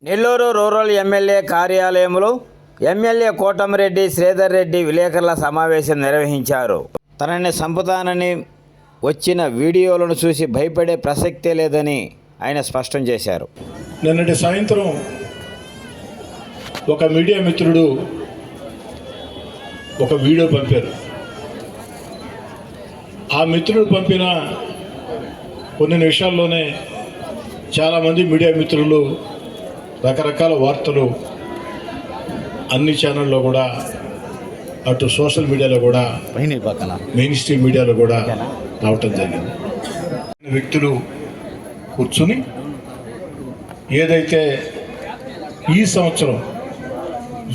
Nellore rural MLA కార్యాలయంలో MLA Kotamreddy Sridhar Reddy విలేకరుల సమావేశం నిర్వహించారు. తనని చంపుతానని వచ్చిన వీడియోలను చూసి భయపడే ప్రసక్తే లేదని ఆయన స్పష్టం చేశారు. నిన్నటి సాయంత్రం ఒక మీడియా మిత్రుడు ఒక వీడియో పంపారు. ఆ మిత్రుడు పంపిన కొన్ని నిమిషాల్లోనే చాలామంది మీడియా మిత్రులు రకరకాల వార్తలు అన్ని ఛానల్లో కూడా, అటు సోషల్ మీడియాలో కూడా, మెయిన్ స్ట్రీమ్ మీడియాలో కూడా రావటం జరిగింది. వ్యక్తులు కూర్చుని ఏదైతే ఈ సంవత్సరం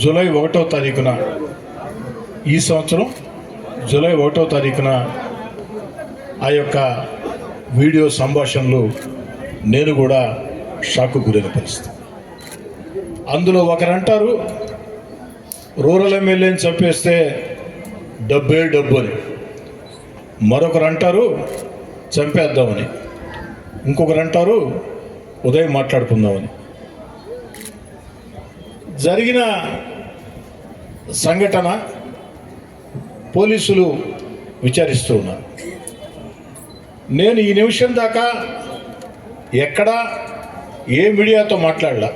జూలై 1వ తారీఖున ఆ యొక్క వీడియో సంభాషణలు నేను కూడా షాకు గురైన పరిస్థితి. అందులో ఒకరంటారు రూరల్ ఎమ్మెల్యేని చంపేస్తే డబ్బే డబ్బు అని, మరొకరు అంటారు చంపేద్దామని, ఇంకొకరు అంటారు ఉదయం మాట్లాడుకుందామని. జరిగిన సంఘటన పోలీసులు విచారిస్తూ ఉన్నారు. నేను ఈ నిమిషం దాకా ఎక్కడా ఏ మీడియాతో మాట్లాడలా.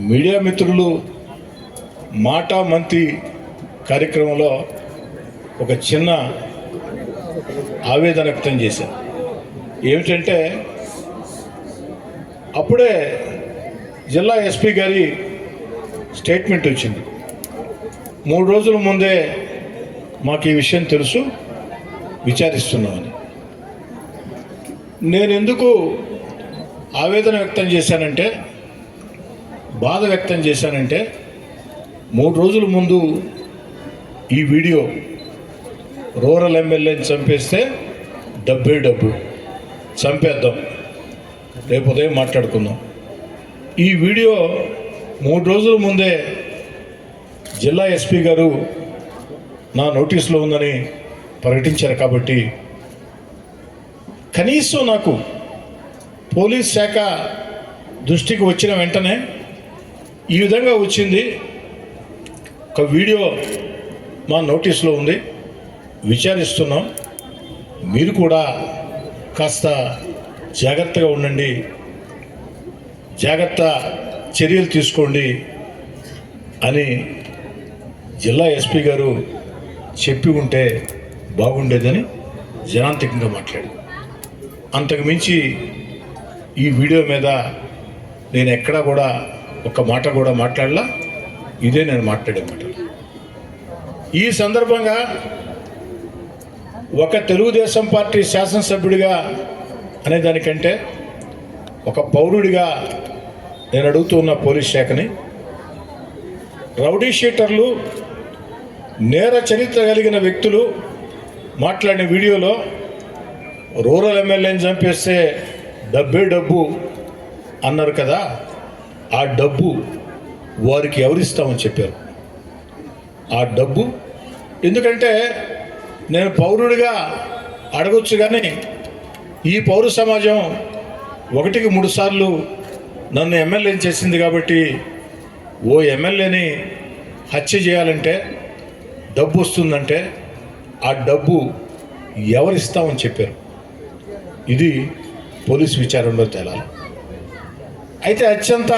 మీడియా మిత్రులు మాటా మంతి కార్యక్రమంలో ఒక చిన్న ఆవేదన వ్యక్తం చేశారు. ఏమిటంటే అప్పుడే జిల్లా ఎస్పీ గారి స్టేట్మెంట్ వచ్చింది. 3 రోజుల ముందే మాకు ఈ విషయం తెలుసు, విచారిస్తున్నామని. నేను ఎందుకు ఆవేదన వ్యక్తం చేశానంటే, బాధ వ్యక్తం చేశానంటే, 3 రోజుల ముందు ఈ వీడియో రూరల్ ఎమ్మెల్యేని చంపేస్తే డబ్బే డబ్బు, చంపేద్దాం, రేపు ఉదయం మాట్లాడుకుందాం. ఈ వీడియో 3 రోజుల ముందే జిల్లా ఎస్పీ గారు నా నోటీసులో ఉందని ప్రకటించారు. కాబట్టి కనీసం నాకు పోలీస్ శాఖ దృష్టికి వచ్చిన వెంటనే ఈ విధంగా వచ్చింది, ఒక వీడియో మా నోటీసులో ఉంది, విచారిస్తున్నాం, మీరు కూడా కాస్త జాగ్రత్తగా ఉండండి, జాగ్రత్త చర్యలు తీసుకోండి అని జిల్లా ఎస్పీ గారు చెప్పి ఉంటే బాగుండేదని జనాంతికంగా మాట్లాడి, అంతకుమించి ఈ వీడియో మీద నేను ఎక్కడా కూడా ఒక్క మాట కూడా మాట్లాడలా. ఇదే నేను మాట్లాడే మాట. ఈ సందర్భంగా ఒక తెలుగుదేశం పార్టీ శాసనసభ్యుడిగా అనేదానికంటే ఒక పౌరుడిగా నేను అడుగుతూ ఉన్న పోలీస్ శాఖని, రౌడీ షీటర్లు, నేర చరిత్ర కలిగిన వ్యక్తులు మాట్లాడిన వీడియోలో రూరల్ ఎమ్మెల్యేని చంపేస్తే డబ్బే డబ్బు అన్నారు కదా, ఆ డబ్బు వారికి ఎవరిస్తామని చెప్పారు. ఆ డబ్బు ఎందుకంటే నేను పౌరుడిగా అడగొచ్చు, కానీ ఈ పౌర సమాజం 1కి 3 సార్లు నన్ను ఎమ్మెల్యేని చేసింది. కాబట్టి ఓ ఎమ్మెల్యేని హత్య చేయాలంటే డబ్బు వస్తుందంటే ఆ డబ్బు ఎవరిస్తామని చెప్పారు. ఇది పోలీసు విచారణలో తేలాలి. అయితే అత్యంత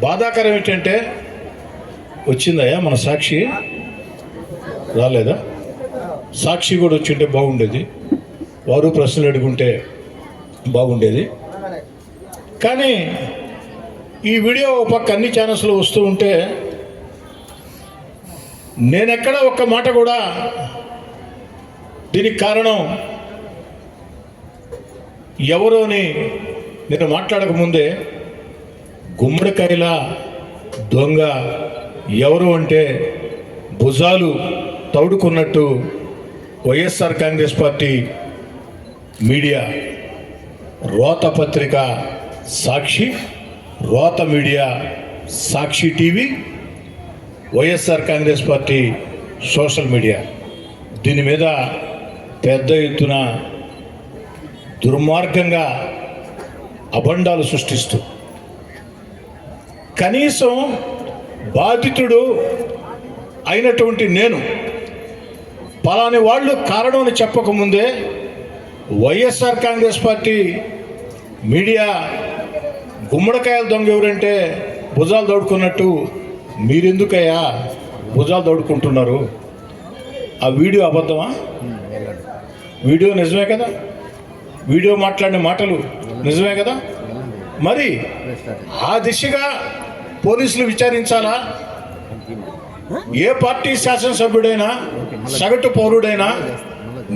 బాధాకరం ఏంటంటే, వచ్చిందయ్యా మన సాక్షి, రాలేదా? సాక్షి కూడా వచ్చింటే బాగుండేది, వారు ప్రశ్నలు అడుగుంటే బాగుండేది. కానీ ఈ వీడియో పక్క అన్ని ఛానల్స్లో వస్తూ ఉంటే నేనెక్కడ ఒక్క మాట కూడా దీనికి కారణం ఎవరు అని నేను మాట్లాడకముందే గుమ్మడికాయల దొంగ ఎవరు అంటే భుజాలు తౌడుకున్నట్టు వైఎస్ఆర్ కాంగ్రెస్ పార్టీ మీడియా, రోత పత్రిక సాక్షి, రోత media Sakshi TV, YSR Congress party social media దీని మీద పెద్ద ఎత్తున దుర్మార్గంగా అబండాలు సృష్టిస్తూ కనీసం బాధితుడు అయినటువంటి నేను పలాని వాళ్ళు కారణం అని చెప్పకముందే వైఎస్ఆర్ కాంగ్రెస్ పార్టీ మీడియా గుమ్మడికాయల దొంగ ఎవరంటే భుజాలు దౌడుకున్నట్టు మీరెందుకయ్యా భుజాలు దౌడుకుంటున్నారు? ఆ వీడియో అబద్ధమా? వీడియో నిజమే కదా? వీడియో మాట్లాడిన మాటలు నిజమే కదా? మరి ఆ దిశగా పోలీసులు విచారించాలా? ఏ పార్టీ శాసనసభ్యుడైనా సగటు పౌరుడైనా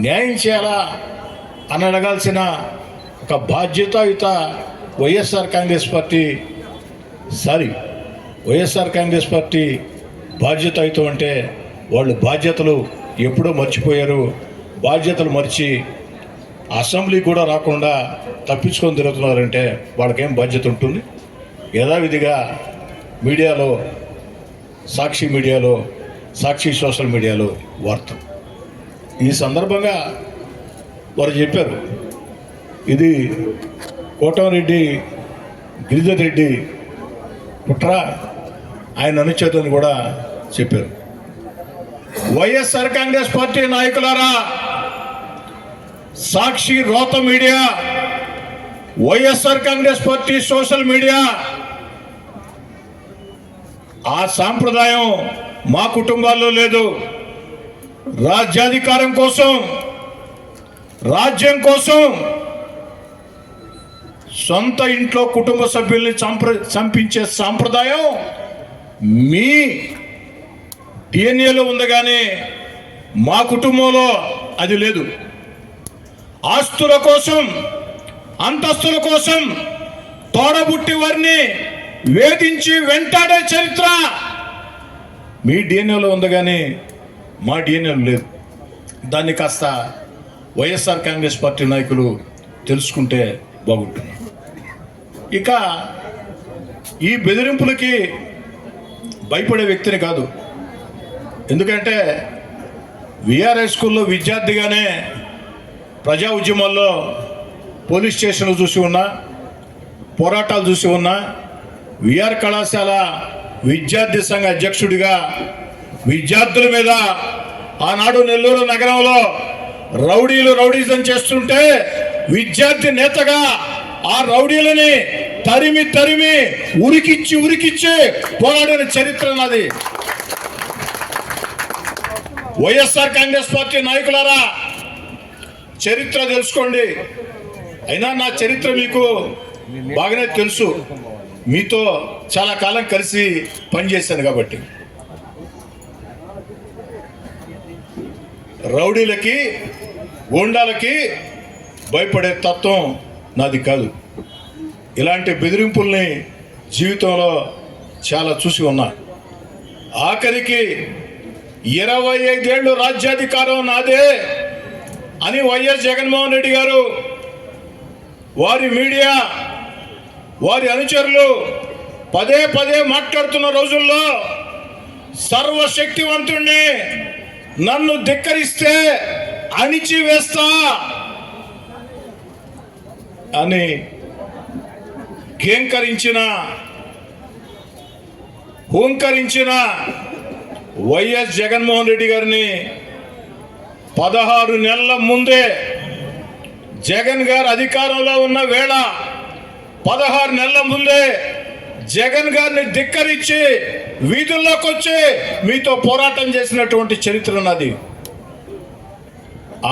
న్యాయం చేయాలా అని అడగాల్సిన ఒక బాధ్యతాయుత వైఎస్ఆర్ కాంగ్రెస్ పార్టీ బాధ్యతాయుతం అంటే వాళ్ళు బాధ్యతలు ఎప్పుడో మర్చిపోయారు. బాధ్యతలు మర్చి అసెంబ్లీ కూడా రాకుండా తప్పించుకొని తిరుగుతున్నారంటే వాళ్ళకేం బాధ్యత ఉంటుంది? యథావిధిగా మీడియాలో, సాక్షి సోషల్ మీడియాలో వార్త. ఈ సందర్భంగా వారు చెప్పారు, ఇది కోటమిరెడ్డి గిరిధర్ రెడ్డి కుట్ర, ఆయన అనుచేతని కూడా చెప్పారు. వైఎస్ఆర్ కాంగ్రెస్ పార్టీ నాయకులారా, సాక్షి రోత media, YSR Congress party social media, ఆ సాంప్రదాయం మా కుటుంబాల్లో లేదు. రాజ్యాధికారం కోసం, రాజ్యం కోసం సొంత ఇంట్లో కుటుంబ సభ్యుల్ని చంపించే సాంప్రదాయం మీ డిఎన్ఏలో ఉంది, కానీ మా కుటుంబంలో అది లేదు. ఆస్తుల కోసం, అంతస్తుల కోసం తోడబుట్టి వారిని వేధించి వెంటాడే చరిత్ర మీ డిఎన్ఏలో ఉంది, కానీ మా డిఎన్ఏలో లేదు. దాన్ని కాస్త వైఎస్ఆర్ కాంగ్రెస్ పార్టీ నాయకులు తెలుసుకుంటే బాగుంటుంది. ఇక ఈ బెదిరింపులకి భయపడే వ్యక్తిని కాదు. ఎందుకంటే విఆర్ హై స్కూల్లో విద్యార్థిగానే ప్రజా ఉద్యమాల్లో పోలీస్ స్టేషన్లు చూసి ఉన్నా, పోరాటాలు చూసి ఉన్నా, విఆర్ కళాశాల విద్యార్థి సంఘ అధ్యక్షుడిగా విద్యార్థుల మీద ఆనాడు నెల్లూరు నగరంలో రౌడీజం చేస్తుంటే విద్యార్థి నేతగా ఆ రౌడీలని తరిమి ఉరికిచ్చి పోరాడిన చరిత్ర నాది. వైఎస్ఆర్ కాంగ్రెస్ పార్టీ నాయకులారా, చరిత్ర తెలుసుకోండి. అయినా నా చరిత్ర మీకు బాగానే తెలుసు, మీతో చాలా కాలం కలిసి పనిచేశాను కాబట్టి. రౌడీలకి, గూండాలకి భయపడే తత్వం నాది కాదు. ఇలాంటి బెదిరింపుల్ని జీవితంలో చాలా చూసి ఉన్నా. ఆఖరికి 25 ఏళ్ళు రాజ్యాధికారం నాదే అని వైఎస్ జగన్మోహన్ రెడ్డి గారు, వారి మీడియా, వారి అనుచరులు పదే మాట్లాడుతున్న రోజుల్లో సర్వశక్తివంతుణ్ణి, నన్ను ధిక్కరిస్తే అణిచివేస్తా అని హూంకరించిన వైఎస్ జగన్మోహన్ రెడ్డి గారిని 16 నెలల ముందే, జగన్ గారు అధికారంలో ఉన్న వేళ 16 నెలల ముందే జగన్ గారిని ధిక్కరించి వీధుల్లోకి వచ్చి మీతో పోరాటం చేసినటువంటి చరిత్ర నాది.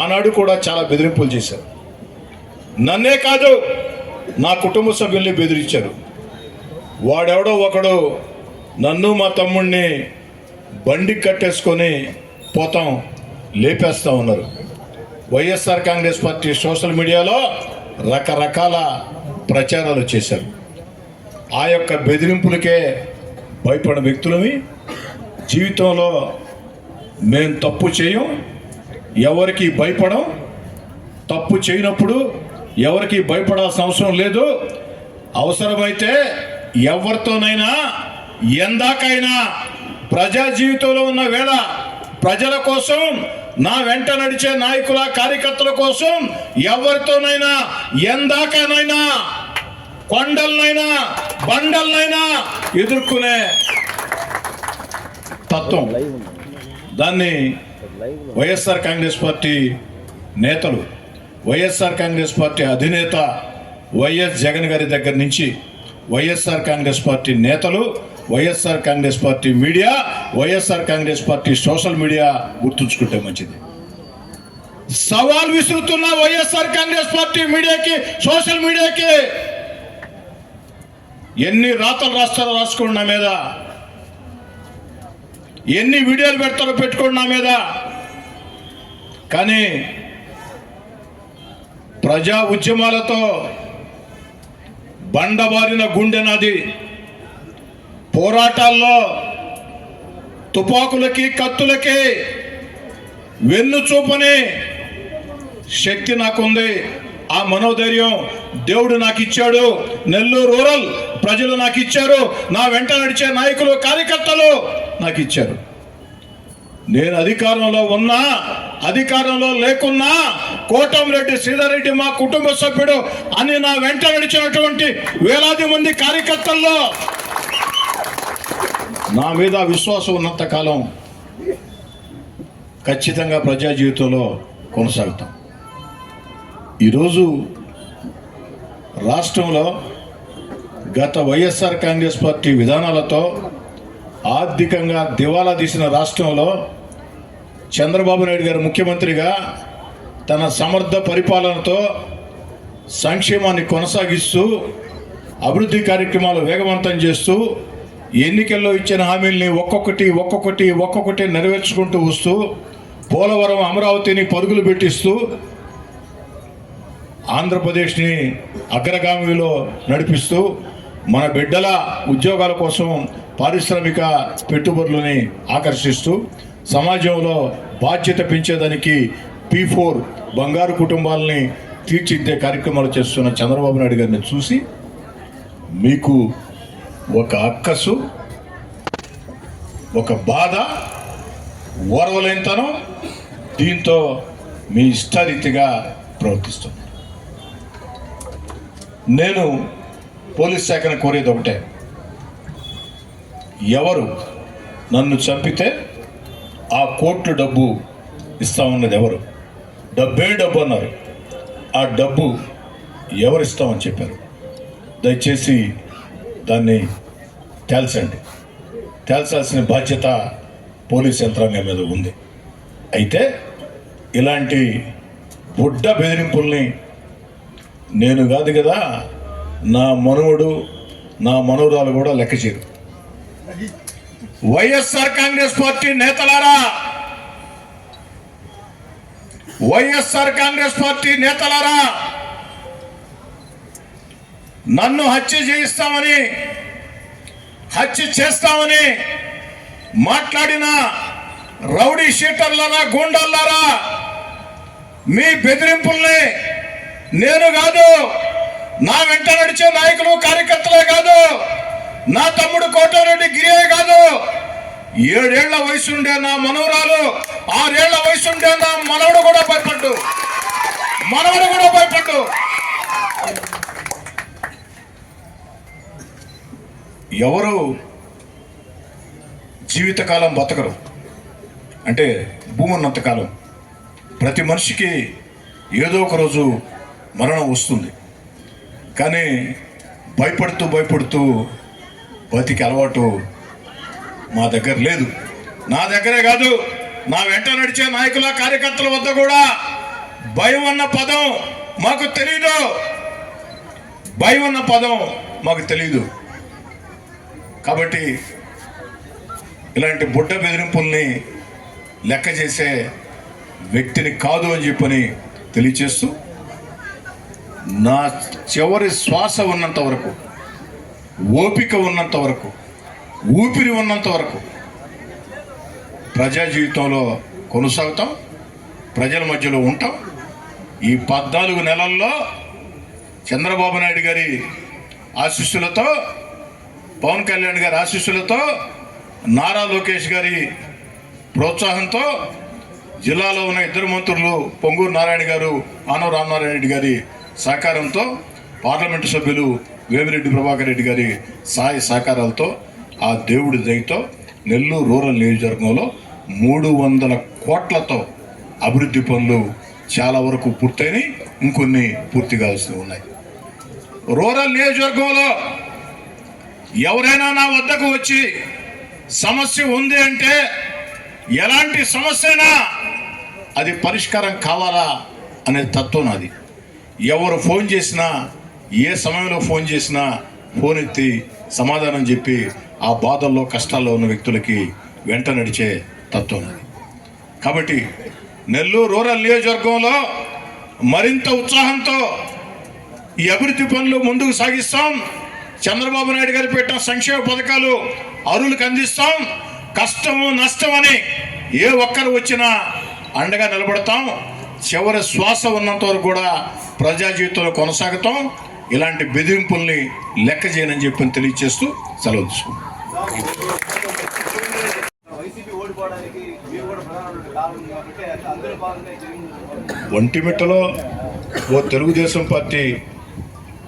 ఆనాడు కూడా చాలా బెదిరింపులు చేశారు. నన్నే కాదు, నా కుటుంబ సభ్యుల్ని బెదిరించారు. వాడెవడో ఒకడు నన్ను మా తమ్ముడిని బండి కట్టేసుకొని పోతాం, లేపేస్తా ఉన్నారు. వైఎస్ఆర్ కాంగ్రెస్ పార్టీ సోషల్ మీడియాలో రకరకాల ప్రచారాలు చేశారు. ఆ యొక్క బెదిరింపులకే భయపడిన వ్యక్తులవి. జీవితంలో మేము తప్పు చేయం, ఎవరికి భయపడం. తప్పు చేయనప్పుడు ఎవరికి భయపడాల్సిన అవసరం లేదు. అవసరమైతే ఎవరితోనైనా ఎందాకైనా ప్రజా జీవితంలో ఉన్న వేళ ప్రజల కోసం, నా వెంట నడిచే నాయకుల, కార్యకర్తల కోసం ఎవరితోనైనా ఎందాకనైనా కొండలనైనా బండలనైనా ఎదుర్కొనే తత్వం. దాన్ని వైఎస్ఆర్ కాంగ్రెస్ పార్టీ నేతలు, వైఎస్ఆర్ కాంగ్రెస్ పార్టీ అధినేత వైఎస్ జగన్ గారి దగ్గర నుంచి వైఎస్ఆర్ కాంగ్రెస్ పార్టీ నేతలు, YSR Congress party media, YSR Congress party social media గుర్తుంచుకుంటే మంచిది. సవాల్ విసురుతున్న వైఎస్ఆర్ కాంగ్రెస్ పార్టీ మీడియాకి, సోషల్ మీడియాకి ఎన్ని రాతలు రాస్తారో రాసుకోండి నా మీద, ఎన్ని వీడియోలు పెడతారో పెట్టుకోండి నా మీద. కానీ ప్రజా ఉద్యమాలతో బండబారిన గుండె నాది. పోరాటాల్లో తుపాకులకి కత్తులకి వెన్ను చూపని శక్తి నాకుంది. ఆ మనోధైర్యం దేవుడు నాకు ఇచ్చాడు. నెల్లూరు రూరల్ ప్రజలు నాకు ఇచ్చారు. నా వెంట నడిచే నాయకులు, కార్యకర్తలు నాకు ఇచ్చారు. నేను అధికారంలో ఉన్నా, అధికారంలో లేకున్నా కోటంరెడ్డి శ్రీధర్ రెడ్డి మా కుటుంబ సభ్యుడు అని నా వెంట నడిచినటువంటి వేలాది మంది కార్యకర్తల్లో నా మీద విశ్వాసం ఉన్నంత కాలం ఖచ్చితంగా ప్రజా జీవితంలో కొనసాగుతాం. ఈరోజు రాష్ట్రంలో గత వైఎస్ఆర్ కాంగ్రెస్ పార్టీ విధానాలతో ఆర్థికంగా దివాలా తీసిన రాష్ట్రంలో చంద్రబాబు నాయుడు గారు ముఖ్యమంత్రిగా తన సమర్థ పరిపాలనతో సంక్షేమాన్ని కొనసాగిస్తూ అభివృద్ధి కార్యక్రమాలు వేగవంతం చేస్తూ ఎన్నికల్లో ఇచ్చిన హామీల్ని ఒక్కొక్కటి నెరవేర్చుకుంటూ వస్తూ పోలవరం, అమరావతిని పరుగులు పెట్టిస్తూ ఆంధ్రప్రదేశ్ని అగ్రగామిలో నడిపిస్తూ మన బిడ్డల ఉద్యోగాల కోసం పారిశ్రామిక పెట్టుబడులని ఆకర్షిస్తూ సమాజంలో బాధ్యత పెంచేదానికి P4 బంగారు కుటుంబాలని తీర్చిదిద్దే కార్యక్రమాలు చేస్తున్న చంద్రబాబు నాయుడు గారిని చూసి మీకు ఒక అక్కసు, ఒక బాధ, ఓర్వలేనితనం, దీంతో మీ ఇష్టారీతిగా ప్రవర్తిస్తున్నారు. నేను పోలీస్ శాఖను కోరేది ఒకటే, ఎవరు నన్ను చంపితే ఆ కోట్లు డబ్బు ఇస్తామన్నది ఎవరు? డబ్బే డబ్బు అన్నారు. ఆ డబ్బు ఎవరు ఇస్తామని చెప్పారు? దయచేసి దాన్ని తేల్చండి. తేల్చాల్సిన బాధ్యత పోలీస్ యంత్రాంగం మీద ఉంది. అయితే ఇలాంటి బుడ్డ బెదిరింపుల్ని నేను కాదు కదా, నా మనవడు, నా మనవరాలు కూడా లెక్క చేయరు. YSR Congress party నేతలారా, YSR Congress party నేతలారా, నన్ను హత్య చేయిస్తామని, హత్య చేస్తామని మాట్లాడిన రౌడీ షీటర్లారా, గూండాలారా, మీ బెదిరింపుల్ని నేను కాదు, నా వెంట నడిచే నాయకులు, కార్యకర్తలే కాదు, నా తమ్ముడు కోటరెడ్డి గిరియే కాదు, 7 ఏళ్ల వయసుండే నా మనవరాలు, 6 ఏళ్ల వయసుండే నా మనవడు కూడా భయపడ్డు. ఎవరు జీవితకాలం బతకరు అంటే భూమి ఉన్నంతకాలం ప్రతి మనిషికి ఏదో ఒక రోజు మరణం వస్తుంది. కానీ భయపడుతూ బతికి అలవాటు మా దగ్గర లేదు. నా దగ్గరే కాదు, నా వెంట నడిచే నాయకుల, కార్యకర్తల వద్ద కూడా భయం అన్న పదం మాకు తెలీదు. భయం అన్న పదం మాకు తెలీదు. కాబట్టి ఇలాంటి బుడ్డ బెదిరింపుల్ని లెక్క చేసే వ్యక్తిని కాదు అని చెప్పని తెలియచేస్తూ, నా చివరి శ్వాస ఉన్నంత వరకు, ఓపిక ఉన్నంత వరకు, ఊపిరి ఉన్నంత వరకు ప్రజా జీవితంలో కొనసాగుతాం, ప్రజల మధ్యలో ఉంటాం. ఈ 14 నెలల్లో చంద్రబాబు నాయుడు గారి ఆశీస్సులతో, పవన్ కళ్యాణ్ గారి ఆశీస్సులతో, నారా లోకేష్ గారి ప్రోత్సాహంతో, జిల్లాలో ఉన్న 2 మంత్రులు పొంగూరు నారాయణ గారు, ఆనవ రామనారాయణ రెడ్డి గారి సహకారంతో, పార్లమెంటు సభ్యులు వేమిరెడ్డి ప్రభాకర్ రెడ్డి గారి సహాయ సహకారాలతో ఆ దేవుడి దయతో నెల్లూరు రూరల్ నియోజకవర్గంలో 300 కోట్లతో అభివృద్ధి పనులు చాలా వరకు పూర్తయినాయి, ఇంకొన్ని పూర్తి కావాల్సి ఉన్నాయి. రూరల్ నియోజకవర్గంలో ఎవరైనా నా వద్దకు వచ్చి సమస్య ఉంది అంటే ఎలాంటి సమస్య అయినా అది పరిష్కారం కావాలా అనే తత్వం నాది. ఎవరు ఫోన్ చేసినా, ఏ సమయంలో ఫోన్ చేసినా ఫోన్ ఎత్తి సమాధానం చెప్పి ఆ బాధల్లో కష్టాల్లో ఉన్న వ్యక్తులకి వెంట నడిచే తత్వం నాది. కాబట్టి నెల్లూరు రూరల్ నియోజకవర్గంలో మరింత ఉత్సాహంతో ఈ అభివృద్ధి పనులు ముందుకు సాగిస్తాం. చంద్రబాబు నాయుడు గారు పెట్టిన సంక్షేమ పథకాలు అరువులకు అందిస్తాం. కష్టము నష్టమని ఏ ఒక్కరు వచ్చినా అండగా నిలబడతాం. చివరి శ్వాస ఉన్నంత వరకు కూడా ప్రజా జీవితంలో కొనసాగుతాం. ఇలాంటి బెదిరింపుల్ని లెక్క చేయనని చెప్పి తెలియజేస్తూ సెలవు తీసుకుంటాం. ఒంటిమిట్టలో ఓ తెలుగుదేశం పార్టీ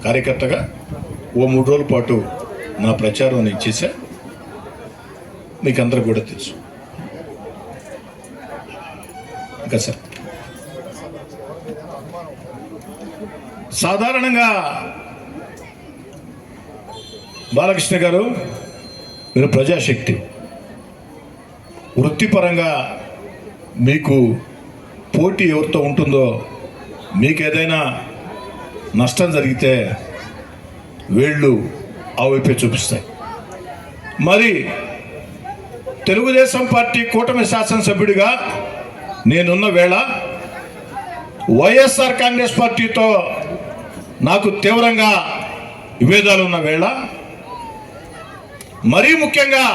కార్యకర్తగా ఓ 3 రోజుల పాటు నా ప్రచారం నేను చేశా. మీకు అందరూ కూడా తెలుసు. ఇంకా సార్, సాధారణంగా బాలకృష్ణ గారు మీరు ప్రజాశక్తి, వృత్తిపరంగా మీకు పోటీ ఎవరితో ఉంటుందో, మీకు ఏదైనా నష్టం జరిగితే వేళ్ళు ఆ వైపే చూపిస్తాయి. మరి తెలుగుదేశం పార్టీ కూటమి శాసనసభ్యుడిగా నేనున్న వేళ వైఎస్ఆర్ కాంగ్రెస్ పార్టీతో నాకు తీవ్రంగా విభేదాలు ఉన్న వేళ, మరీ ముఖ్యంగా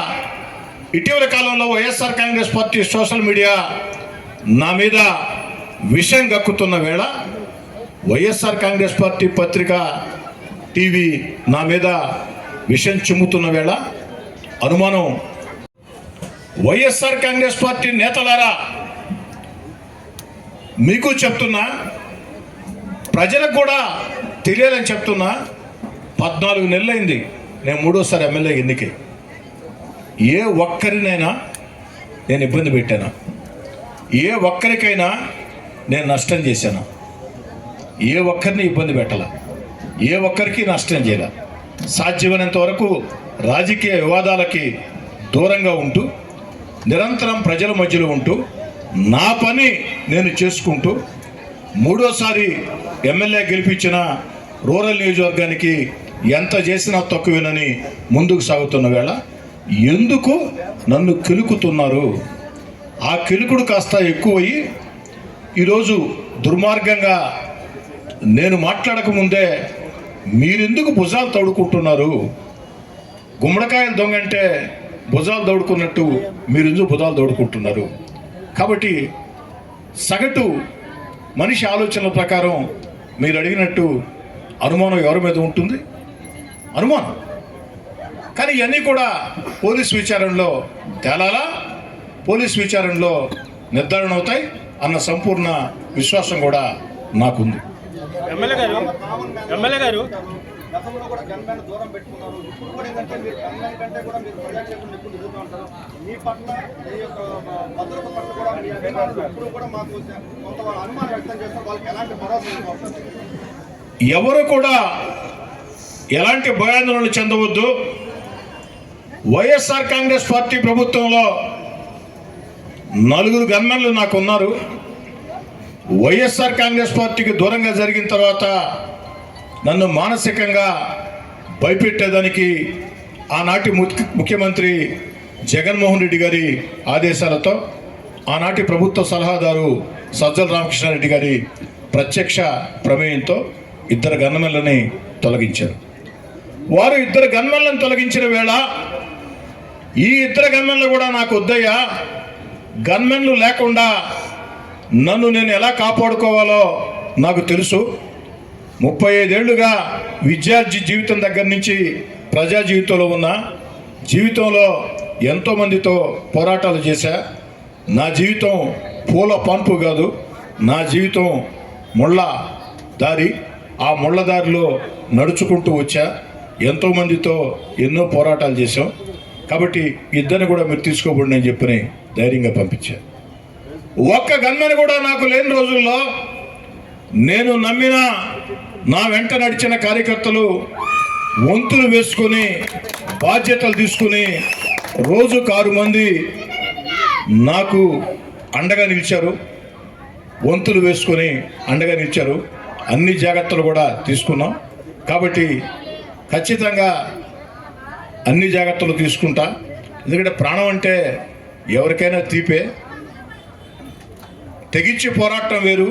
ఇటీవల కాలంలో YSR Congress party social media నా మీద విషం గక్కుతున్న వేళ, వైఎస్ఆర్ కాంగ్రెస్ పార్టీ పత్రిక టీవీ నా మీద విషం చిమ్ముతున్న వేళ అనుమానం. వైఎస్ఆర్ కాంగ్రెస్ పార్టీ నేతలారా, మీకు చెప్తున్నా, ప్రజలకు కూడా తెలియాలని చెప్తున్నా, 14 నెలలైంది నేను 3వసారి ఎమ్మెల్యే ఎన్నికై. ఏ ఒక్కరినైనా నేను ఇబ్బంది పెట్టానా? ఏ ఒక్కరికైనా నేను నష్టం చేశానా? ఏ ఒక్కరిని ఇబ్బంది పెట్టాల, ఏ ఒక్కరికి నష్టం చేయాల. సాధ్యమైనంత వరకు రాజకీయ వివాదాలకి దూరంగా ఉంటూ, నిరంతరం ప్రజల మధ్యలో ఉంటూ, నా పని నేను చేసుకుంటూ, 3వసారి ఎమ్మెల్యే గెలిపించిన రూరల్ నియోజకవర్గానికి ఎంత చేసినా తక్కువేనని ముందుకు సాగుతున్న వేళ ఎందుకు నన్ను కిలుకుతున్నారు? ఆ కిలుకుడు కాస్త ఎక్కువయ్యి ఈరోజు దుర్మార్గంగా నేను మాట్లాడకముందే మీరెందుకు భుజాలు తడుకుంటున్నారు? గుమ్మడికాయలు దొంగంటే భుజాలు దౌడుకున్నట్టు మీరెందుకు భుజాలు దౌడుకుంటున్నారు? కాబట్టి సగటు మనిషి ఆలోచనల ప్రకారం మీరు అడిగినట్టు అనుమానం ఎవరి మీద ఉంటుంది? అనుమానం. కానీ ఇవన్నీ కూడా పోలీస్ విచారణలో తేలాలా, పోలీస్ విచారణలో నిర్ధారణ అవుతాయి అన్న సంపూర్ణ విశ్వాసం కూడా నాకుంది. ఎమ్మెల్యే గారు గతంలో కూడా గన్మెన్ దూరం పెట్టుకున్నారు. ఇప్పుడు కూడా ఏంటంటే మీరు గన్మెన్ కంటే కూడా మీరు ప్రజాక్షేత్రం ఎక్కువ తిరుగుతూ ఉంటారు. మీ పట్ల మీ యొక్క భద్రత పట్ల కూడా మీ అభిమానులు ఎప్పుడు కూడా మాకు కొంత అనుమానం వ్యక్తం చేస్తారు. వాళ్ళకి ఎలాంటి భరోసా ఇవ్వాలి? ఎవరు కూడా ఎలాంటి భయాందోళనలు చెందవద్దు. వైఎస్ఆర్ కాంగ్రెస్ పార్టీ ప్రభుత్వంలో 4 గన్మెన్లు నాకు ఉన్నారు. వైఎస్ఆర్ కాంగ్రెస్ పార్టీకి దూరంగా జరిగిన తర్వాత నన్ను మానసికంగా భయపెట్టేదానికి ఆనాటి ముఖ్యమంత్రి జగన్మోహన్ రెడ్డి గారి ఆదేశాలతో, ఆనాటి ప్రభుత్వ సలహాదారు సజ్జల రామకృష్ణారెడ్డి గారి ప్రత్యక్ష ప్రమేయంతో 2 గన్మెన్లని తొలగించారు. వారు 2 గన్మెన్లను తొలగించిన వేళ ఈ 2 గన్మెన్లు కూడా నాకు వద్దయ్యా, గన్మెన్లు లేకుండా నన్ను నేను ఎలా కాపాడుకోవాలో నాకు తెలుసు. 35 ఏళ్లుగా విద్యార్థి జీవితం దగ్గర నుంచి ప్రజా జీవితంలో ఉన్న జీవితంలో ఎంతోమందితో పోరాటాలు చేశా. నా జీవితం పూల పాన్పు కాదు, నా జీవితం ముళ్ళ దారి. ఆ ముళ్ళ దారిలో నడుచుకుంటూ వచ్చా. ఎంతోమందితో ఎన్నో పోరాటాలు చేశాం. కాబట్టి ఇద్దరిని కూడా మీరు తీసుకోబడి అని చెప్పని ధైర్యంగా పంపించారు. ఒక్క గన్మెన్ కూడా నాకు లేని రోజుల్లో నేను నమ్మిన నా వెంట నడిచిన కార్యకర్తలు వంతులు వేసుకొని బాధ్యతలు తీసుకుని రోజుకు 6 మంది నాకు అండగా నిలిచారు. వంతులు వేసుకొని అండగా నిలిచారు. అన్ని జాగ్రత్తలు కూడా తీసుకున్నాం. కాబట్టి ఖచ్చితంగా అన్ని జాగ్రత్తలు తీసుకుంటా. ఎందుకంటే ప్రాణం అంటే ఎవరికైనా తీపే. తెగించి పోరాటం వేరు,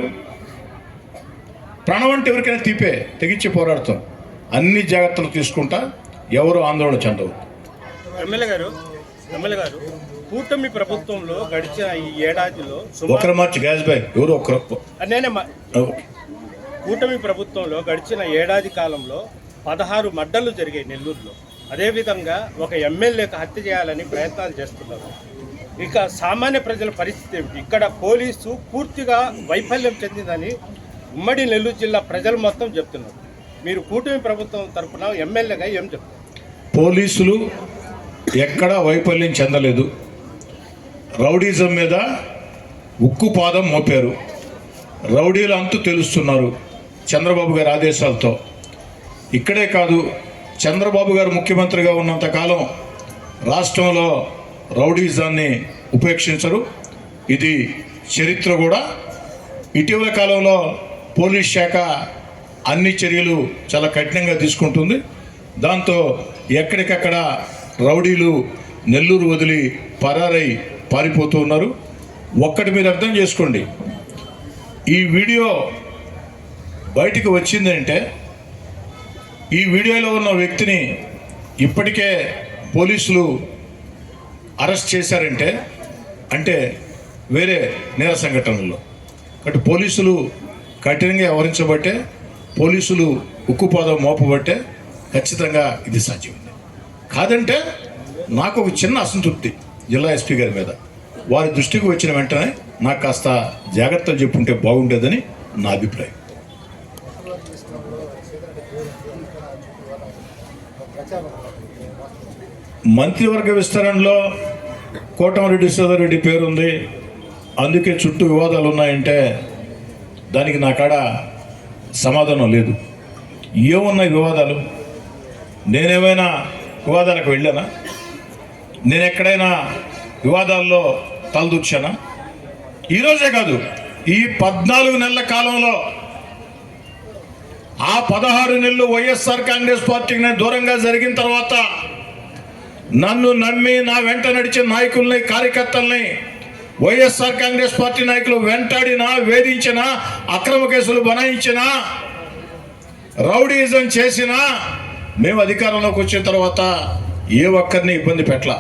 ప్రాణం అంటే ఎవరికైనా తీపే. తెగించి పోరాడతాం. అన్ని జాగ్రత్తలు తీసుకుంటా. ఎవరు ఆందోళన చెందవద్దు. ఎమ్మెల్యే గారు కూటమి ప్రభుత్వంలో గడిచిన ఈ ఏడాదిలో ఒకరు మార్చి గ్యాస్ బై ఎవరు ఒకరు కూటమి ప్రభుత్వంలో గడిచిన ఏడాది కాలంలో 16 మర్డర్లు జరిగాయి నెల్లూరులో. అదేవిధంగా ఒక ఎమ్మెల్యేకు హత్య చేయాలని ప్రయత్నాలు చేస్తున్నారు. ఇక సామాన్య ప్రజల పరిస్థితి ఏమిటి? ఇక్కడ పోలీసు పూర్తిగా వైఫల్యం చెందిందని ఉమ్మడి నెల్లూరు జిల్లా ప్రజలు మొత్తం చెప్తున్నారు. మీరు కూటమి ప్రభుత్వం తరఫున ఎమ్మెల్యేగా ఏం చెప్తారు? పోలీసులు ఎక్కడా వైఫల్యం చెందలేదు. రౌడీజం మీద ఉక్కుపాదం మోపారు. రౌడీల అంతు తెలుస్తున్నారు చంద్రబాబు గారి ఆదేశాలతో. ఇక్కడే కాదు, చంద్రబాబు గారు ముఖ్యమంత్రిగా ఉన్నంతకాలం రాష్ట్రంలో రౌడీజాన్ని ఉపేక్షించరు. ఇది చరిత్ర కూడా. ఇటీవల కాలంలో పోలీస్ శాఖ అన్ని చర్యలు చాలా కఠినంగా తీసుకుంటుంది. దాంతో ఎక్కడికక్కడ రౌడీలు నెల్లూరు వదిలి పరారై పారిపోతూ ఉన్నారు. ఒక్కటి మీరు అర్థం చేసుకోండి, ఈ వీడియో బయటికి వచ్చిందంటే ఈ వీడియోలో ఉన్న వ్యక్తిని ఇప్పటికే పోలీసులు అరెస్ట్ చేశారంటే అంటే వేరే నేర సంఘటనల్లో. కాబట్టి పోలీసులు కఠినంగా వ్యవహరించబట్టే, పోలీసులు ఉక్కుపాదం మోపబట్టే ఖచ్చితంగా ఇది సాధ్యమైంది. కాదంటే నాకు ఒక చిన్న అసంతృప్తి జిల్లా ఎస్పీ గారి మీద. వారి దృష్టికి వచ్చిన వెంటనే నాకు కాస్త జాగ్రత్తలు చెప్పుంటే బాగుండేదని నా అభిప్రాయం. మంత్రివర్గ విస్తరణలో కోటమిరెడ్డి శ్రీధర్ రెడ్డి పేరుంది, అందుకే చుట్టూ వివాదాలు ఉన్నాయంటే దానికి నా కాడ సమాధానం లేదు. ఏమున్నాయి వివాదాలు? నేనేమైనా వివాదాలకు వెళ్ళానా? నేను ఎక్కడైనా వివాదాల్లో తలదూర్చానా? ఈరోజే కాదు, ఈ 14 నెలల కాలంలో ఆ 16 నెలలు వైఎస్ఆర్ కాంగ్రెస్ పార్టీకి నేను దూరంగా జరిగిన తర్వాత నన్ను నమ్మి నా వెంట నడిచిన నాయకుల్ని, కార్యకర్తల్ని వైఎస్ఆర్ కాంగ్రెస్ పార్టీ నాయకులు వెంటాడినా, వేధించినా, అక్రమ కేసులు బనాయించినా, రౌడీజం చేసినా మేము అధికారంలోకి వచ్చిన తర్వాత ఏ ఒక్కరిని ఇబ్బంది పెట్టలా.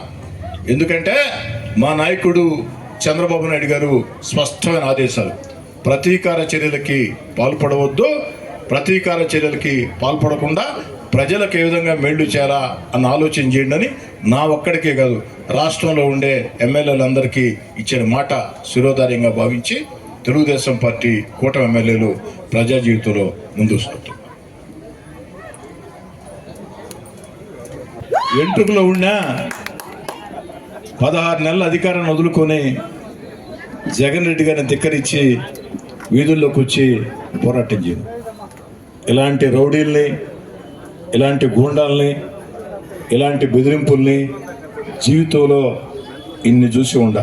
ఎందుకంటే మా నాయకుడు చంద్రబాబు నాయుడు గారు స్పష్టమైన ఆదేశాలు, ప్రతీకార చర్యలకి పాల్పడవద్దు, ప్రతీకార చర్యలకి పాల్పడకుండా ప్రజలకు ఏ విధంగా మేళ్లు చేయాలా అన్న ఆలోచన చేయండి అని నా ఒక్కడికే కాదు రాష్ట్రంలో ఉండే ఎమ్మెల్యేలందరికీ ఇచ్చిన మాట శిరోధార్యంగా భావించి తెలుగుదేశం పార్టీ కూటమి ఎమ్మెల్యేలు ప్రజా జీవితంలో ముందుకు సాగుతారు. వెంట్రుకలో ఉన్న 16 నెలల అధికారాన్ని వదులుకొని జగన్ రెడ్డి గారిని ధిక్కరించి వీధుల్లోకి వచ్చి పోరాటం చేయను. ఇలాంటి రౌడీల్ని, ఇలాంటి గూండాల్ని, ఇలాంటి బెదిరింపుల్ని జీవితంలో ఇన్ని చూసి ఉండ.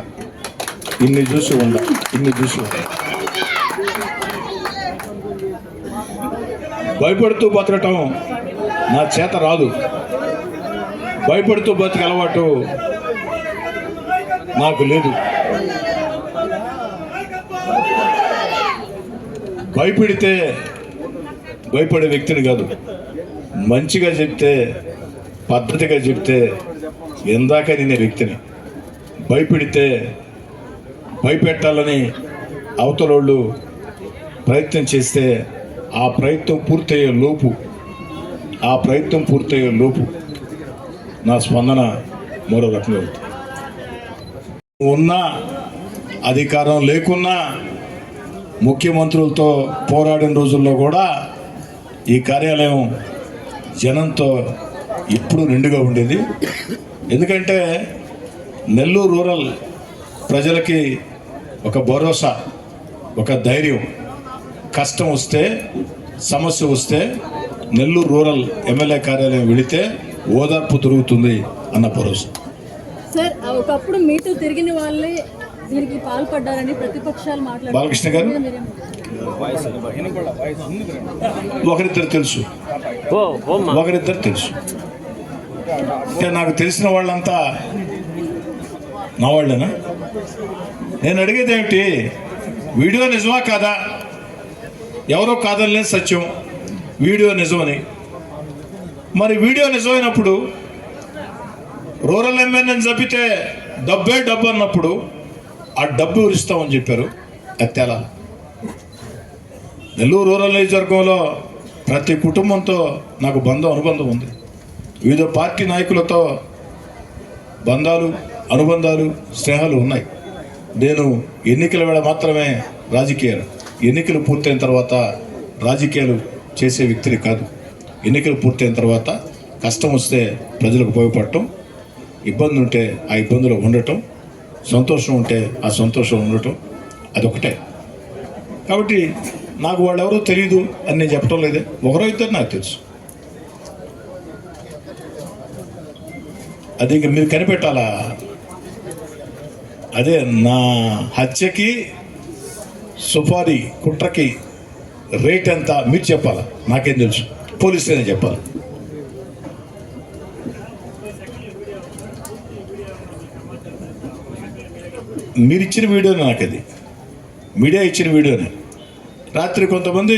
భయపడుతూ బతకటం నా చేత రాదు. భయపడుతూ బతికే అలవాటు నాకు లేదు. భయపెడితే భయపడే వ్యక్తిని కాదు. మంచిగా చెప్తే, పద్ధతిగా చెప్తే ఎందాక నేనే వ్యక్తిని. భయపెడితే, భయపెట్టాలని అవతలోళ్ళు ప్రయత్నం చేస్తే ఆ ప్రయత్నం పూర్తయ్యే లోపు నా స్పందన మరో రకంగా అవుతుంది. ఉన్నా అధికారం లేకున్నా ముఖ్యమంత్రులతో పోరాడిన రోజుల్లో కూడా ఈ కార్యాలయం జనంతో ఇప్పుడు నిండుగా ఉండేది. ఎందుకంటే నెల్లూరు రూరల్ ప్రజలకి ఒక భరోసా, ఒక ధైర్యం, కష్టం వస్తే, సమస్య వస్తే నెల్లూరు రూరల్ ఎమ్మెల్యే కార్యాలయం వెళితే ఓదార్పు దొరుకుతుంది అన్న భరోసా. సార్, ఒకప్పుడు మీతో తిరిగిన వాళ్ళే దీనికి పాల్పడ్డారని ప్రతిపక్షాలు మాట్లాడారు. బాలకృష్ణ గారు ఒకరిద్దరు తెలుసు. అంటే నాకు తెలిసిన వాళ్ళంతా నా వాళ్ళేనా? నేను అడిగేది ఏమిటి, వీడియో నిజమా కాదా? ఎవరో కాదనలేదు సత్యం, వీడియో నిజమని. మరి వీడియో నిజమైనప్పుడు రూరల్ ఎమ్మెల్యేని చంపితే డబ్బే డబ్బు అన్నప్పుడు ఆ డబ్బు ఇస్తామని చెప్పారు. అది తేలా. నెల్లూరు రూరల్ నియోజకవర్గంలో ప్రతి కుటుంబంతో నాకు అనుబంధం ఉంది. వివిధ పార్టీ నాయకులతో బంధాలు, అనుబంధాలు, స్నేహాలు ఉన్నాయి. నేను ఎన్నికల వేళ మాత్రమే రాజకీయాలు, ఎన్నికలు పూర్తయిన తర్వాత రాజకీయాలు చేసే వ్యక్తిని కాదు. ఎన్నికలు పూర్తయిన తర్వాత కష్టం వస్తే ప్రజలకు ఉపయోగపడటం, ఇబ్బంది ఉంటే ఆ ఇబ్బందులు ఉండటం, సంతోషం ఉంటే ఆ సంతోషం ఉండటం, అదొకటే. కాబట్టి నాకు వాళ్ళెవరో తెలియదు అని నేను చెప్పడం లేదే. ఒకరో ఇద్దరు నాకు తెలుసు. అది ఇంక మీరు కనిపెట్టాలా. అదే నా హత్యకి, సుపారీ కుట్రకి రేట్ ఎంత మీరు చెప్పాలా, నాకేం తెలుసు, పోలీసులనే చెప్పాలి. మీరు ఇచ్చిన వీడియోనే, నాకు అది మీడియా ఇచ్చిన వీడియోనే. రాత్రి కొంతమంది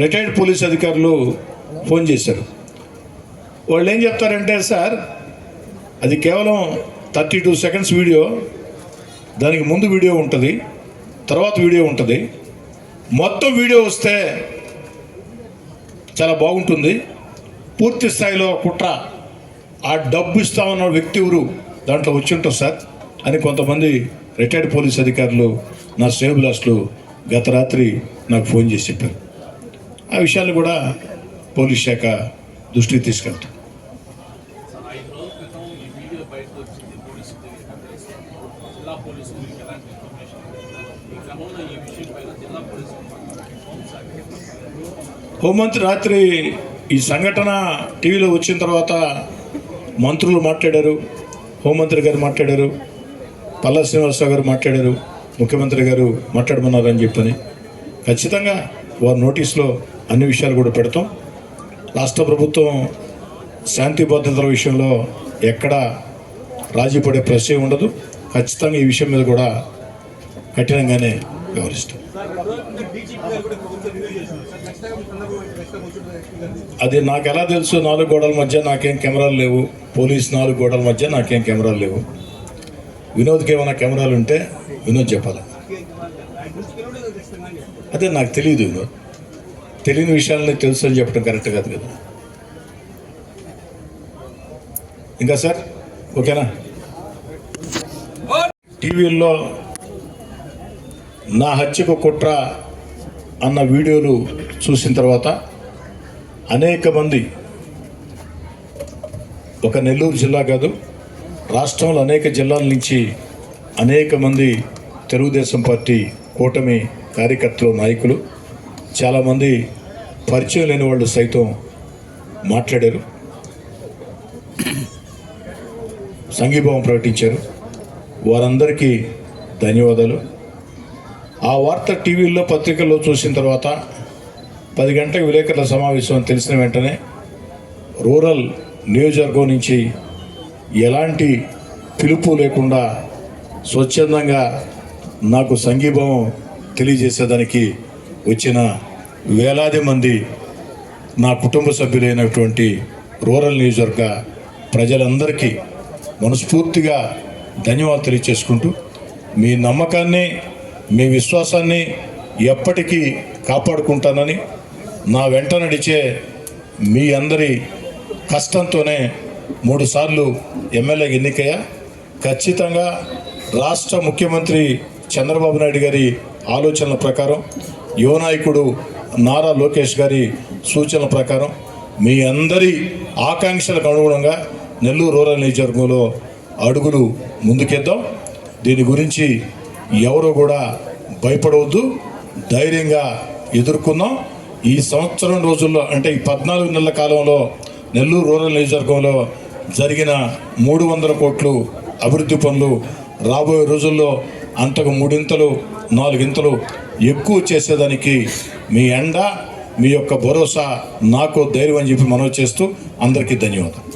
రిటైర్డ్ పోలీస్ అధికారులు ఫోన్ చేశారు. వాళ్ళు ఏం చెప్తారంటే, సార్ అది కేవలం 32 సెకండ్స్ వీడియో, దానికి ముందు వీడియో ఉంటుంది, తర్వాత వీడియో ఉంటుంది, మొత్తం వీడియో వస్తే చాలా బాగుంటుంది, పూర్తి స్థాయిలో కుట్ర, ఆ డబ్బు ఇస్తామన్న వ్యక్తి ఎవరు దాంట్లో వచ్చి ఉంటారు సార్ అని కొంతమంది రిటైర్డ్ పోలీస్ అధికారులు, నా శ్రేయోభిలాషులు గత రాత్రి నాకు ఫోన్ చేసి చెప్పారు. ఆ విషయాలు కూడా పోలీస్ శాఖ దృష్టికి తీసుకెళ్తాం. హోంమంత్రి రాత్రి ఈ సంఘటన టీవీలో వచ్చిన తర్వాత మంత్రులు మాట్లాడారు, హోంమంత్రి గారు మాట్లాడారు, పల్లా శ్రీనివాసరావు గారు మాట్లాడారు, ముఖ్యమంత్రి గారు మాట్లాడమన్నారని చెప్పని ఖచ్చితంగా వారి నోటీసులో అన్ని విషయాలు కూడా పెడతాం. రాష్ట్ర ప్రభుత్వం శాంతి భద్రతల విషయంలో ఎక్కడ రాజీ పడే ప్రశ్నే ఉండదు. ఖచ్చితంగా ఈ విషయం మీద కూడా కఠినంగానే వ్యవహరిస్తాం. అది నాకు ఎలా తెలుసు? 4 గోడల మధ్య నాకేం కెమెరాలు లేవు, పోలీస్ 4 గోడల మధ్య నాకేం కెమెరాలు లేవు. వినోద్కి ఏమైనా కెమెరాలు ఉంటే వినోద్ చెప్పాలి. అదే నాకు తెలియదు. వినోద్ తెలియని విషయాలని తెలుసు అని చెప్పడం కరెక్ట్ కాదు కదా. ఇంకా సార్ ఓకేనా? టీవీల్లో నా హత్యకు కుట్ర అన్న వీడియోలు చూసిన తర్వాత అనేక మంది, ఒక నెల్లూరు జిల్లా కాదు రాష్ట్రంలో అనేక జిల్లాల నుంచి అనేక మంది తెలుగుదేశం పార్టీ కూటమి కార్యకర్తలు, నాయకులు, చాలామంది పరిచయం లేని వాళ్ళు సైతం మాట్లాడారు, సంఘీభావం ప్రకటించారు. వారందరికీ ధన్యవాదాలు. ఆ వార్త టీవీల్లో, పత్రికల్లో చూసిన తర్వాత 10 గంటలకు విలేకరుల సమావేశం అని తెలిసిన వెంటనే రూరల్ నియోజకవర్గం నుంచి ఎలాంటి పిలుపు లేకుండా స్వచ్ఛందంగా నాకు సంఘీభావం తెలియజేసేదానికి వచ్చిన వేలాది మంది నా కుటుంబ సభ్యులైనటువంటి రూరల్ నియోజకవర్గ ప్రజలందరికీ మనస్ఫూర్తిగా ధన్యవాదాలు తెలియజేసుకుంటూ, మీ నమ్మకాన్ని, మీ విశ్వాసాన్ని ఎప్పటికీ కాపాడుకుంటానని, నా వెంట నడిచే మీ అందరి కష్టంతోనే 3 సార్లు ఎమ్మెల్యేగా ఎన్నికయ్యా. ఖచ్చితంగా రాష్ట్ర ముఖ్యమంత్రి చంద్రబాబు నాయుడు గారి ఆలోచనల ప్రకారం, యువ నాయకుడు నారా లోకేష్ గారి సూచనల ప్రకారం మీ అందరి ఆకాంక్షలకు అనుగుణంగా నెల్లూరు రూరల్ నియోజకవర్గంలో అడుగులు ముందుకేద్దాం. దీని గురించి ఎవరు కూడా భయపడవద్దు, ధైర్యంగా ఎదుర్కొందాం. ఈ సంవత్సరం రోజుల్లో అంటే ఈ 14 నెలల కాలంలో నెల్లూరు రూరల్ నియోజకవర్గంలో జరిగిన 300 కోట్లు అభివృద్ధి పనులు రాబోయే రోజుల్లో అంతకు 3 ఇంతలు 4 ఇంతలు ఎక్కువ చేసేదానికి మీ ఎండ, మీ యొక్క భరోసా నాకు ధైర్యం అని చెప్పి మనవి చేస్తూ అందరికీ ధన్యవాదాలు.